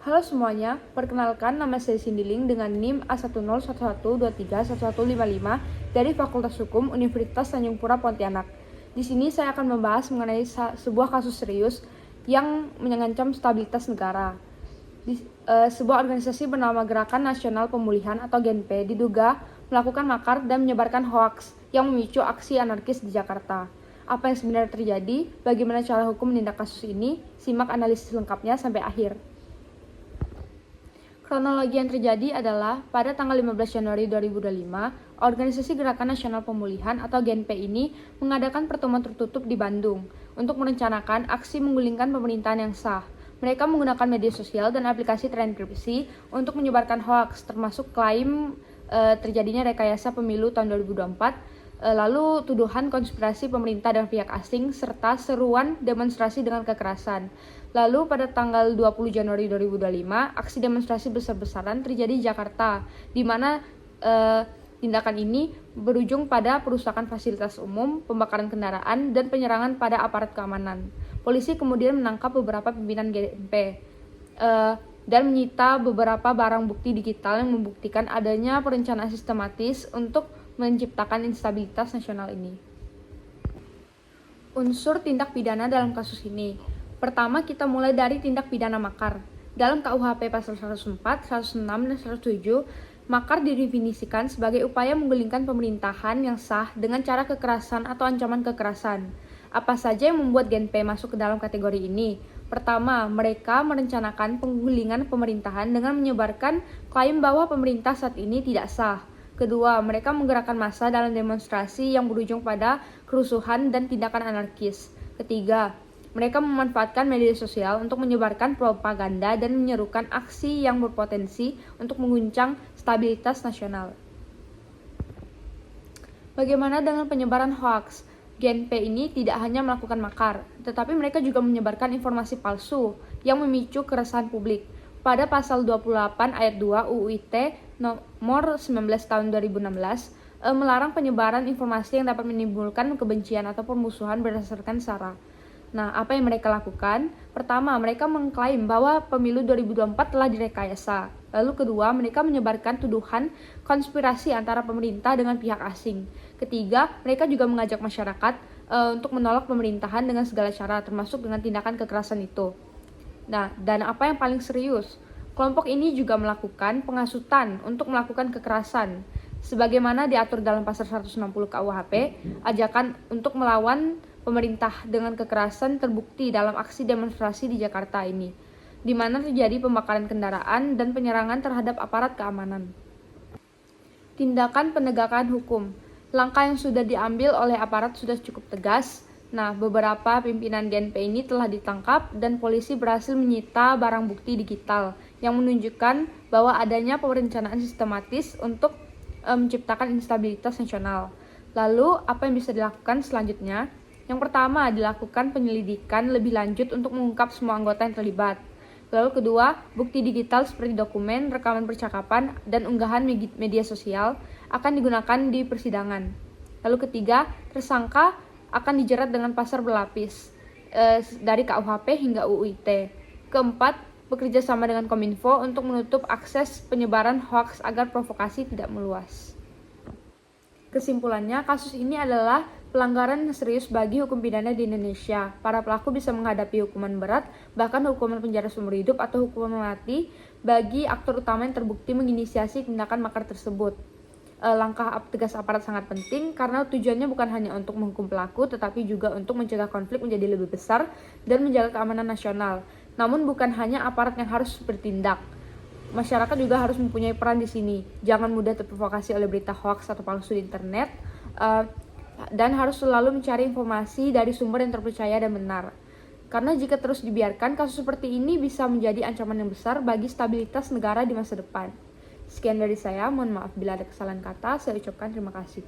Halo semuanya, perkenalkan nama saya Cindy Ling dengan NIM A1011231155 dari Fakultas Hukum Universitas Tanjung Pura Pontianak. Di sini saya akan membahas mengenai sebuah kasus serius yang mengancam stabilitas negara. Sebuah organisasi bernama Gerakan Nasional Pemulihan atau GNP diduga melakukan makar dan menyebarkan hoaks yang memicu aksi anarkis di Jakarta. Apa yang sebenarnya terjadi? Bagaimana cara hukum menindak kasus ini? Simak analisis lengkapnya sampai akhir. Kronologi yang terjadi adalah pada tanggal 15 Januari 2025, Organisasi Gerakan Nasional Pemulihan atau GNP ini mengadakan pertemuan tertutup di Bandung untuk merencanakan aksi menggulingkan pemerintahan yang sah. Mereka menggunakan media sosial dan aplikasi terenkripsi untuk menyebarkan hoaks, termasuk klaim terjadinya rekayasa pemilu tahun 2024, lalu tuduhan konspirasi pemerintah dan pihak asing, serta seruan demonstrasi dengan kekerasan. Lalu pada tanggal 20 Januari 2025, aksi demonstrasi besar-besaran terjadi di Jakarta, di mana tindakan ini berujung pada perusakan fasilitas umum, pembakaran kendaraan, dan penyerangan pada aparat keamanan. Polisi kemudian menangkap beberapa pimpinan GNP dan menyita beberapa barang bukti digital yang membuktikan adanya perencanaan sistematis untuk menciptakan instabilitas nasional ini. Unsur tindak pidana dalam kasus ini. Pertama, kita mulai dari tindak pidana makar. Dalam KUHP pasal 104, 106, dan 107, makar didefinisikan sebagai upaya menggulingkan pemerintahan yang sah dengan cara kekerasan atau ancaman kekerasan. Apa saja yang membuat GNP masuk ke dalam kategori ini? Pertama, mereka merencanakan penggulingan pemerintahan dengan menyebarkan klaim bahwa pemerintah saat ini tidak sah. Kedua, mereka menggerakkan massa dalam demonstrasi yang berujung pada kerusuhan dan tindakan anarkis. Ketiga, mereka memanfaatkan media sosial untuk menyebarkan propaganda dan menyerukan aksi yang berpotensi untuk mengguncang stabilitas nasional. Bagaimana dengan penyebaran hoaks? GNP ini tidak hanya melakukan makar, tetapi mereka juga menyebarkan informasi palsu yang memicu keresahan publik. Pada pasal 28 ayat 2 UU ITE nomor 19 tahun 2016 melarang penyebaran informasi yang dapat menimbulkan kebencian atau permusuhan berdasarkan sara. Nah, apa yang mereka lakukan? Pertama, mereka mengklaim bahwa pemilu 2024 telah direkayasa. Lalu kedua, mereka menyebarkan tuduhan konspirasi antara pemerintah dengan pihak asing. Ketiga, mereka juga mengajak masyarakat untuk menolak pemerintahan dengan segala cara, termasuk dengan tindakan kekerasan itu. Nah, dan apa yang paling serius? Kelompok ini juga melakukan penghasutan untuk melakukan kekerasan. Sebagaimana diatur dalam pasal 160 KUHP, ajakan untuk melawan pemerintah dengan kekerasan terbukti dalam aksi demonstrasi di Jakarta ini, di mana terjadi pembakaran kendaraan dan penyerangan terhadap aparat keamanan. Tindakan penegakan hukum. Langkah yang sudah diambil oleh aparat sudah cukup tegas. Nah, beberapa pimpinan GNP ini telah ditangkap dan polisi berhasil menyita barang bukti digital yang menunjukkan bahwa adanya perencanaan sistematis untuk menciptakan instabilitas nasional. Lalu, apa yang bisa dilakukan selanjutnya? Yang pertama, dilakukan penyelidikan lebih lanjut untuk mengungkap semua anggota yang terlibat. Lalu kedua, bukti digital seperti dokumen, rekaman percakapan, dan unggahan media sosial akan digunakan di persidangan. Lalu ketiga, tersangka akan dijerat dengan pasal berlapis dari KUHP hingga UU ITE. Keempat, bekerja sama dengan Kominfo untuk menutup akses penyebaran hoaks agar provokasi tidak meluas. Kesimpulannya, kasus ini adalah pelanggaran yang serius bagi hukum pidana di Indonesia. Para pelaku bisa menghadapi hukuman berat, bahkan hukuman penjara seumur hidup atau hukuman mati bagi aktor utama yang terbukti menginisiasi tindakan makar tersebut. Langkah tegas aparat sangat penting karena tujuannya bukan hanya untuk menghukum pelaku, tetapi juga untuk mencegah konflik menjadi lebih besar dan menjaga keamanan nasional. Namun bukan hanya aparat yang harus bertindak. Masyarakat juga harus mempunyai peran di sini. Jangan mudah terprovokasi oleh berita hoaks atau palsu di internet, dan harus selalu mencari informasi dari sumber yang terpercaya dan benar. Karena jika terus dibiarkan, kasus seperti ini bisa menjadi ancaman yang besar bagi stabilitas negara di masa depan. Sekian dari saya, mohon maaf bila ada kesalahan kata, saya ucapkan terima kasih.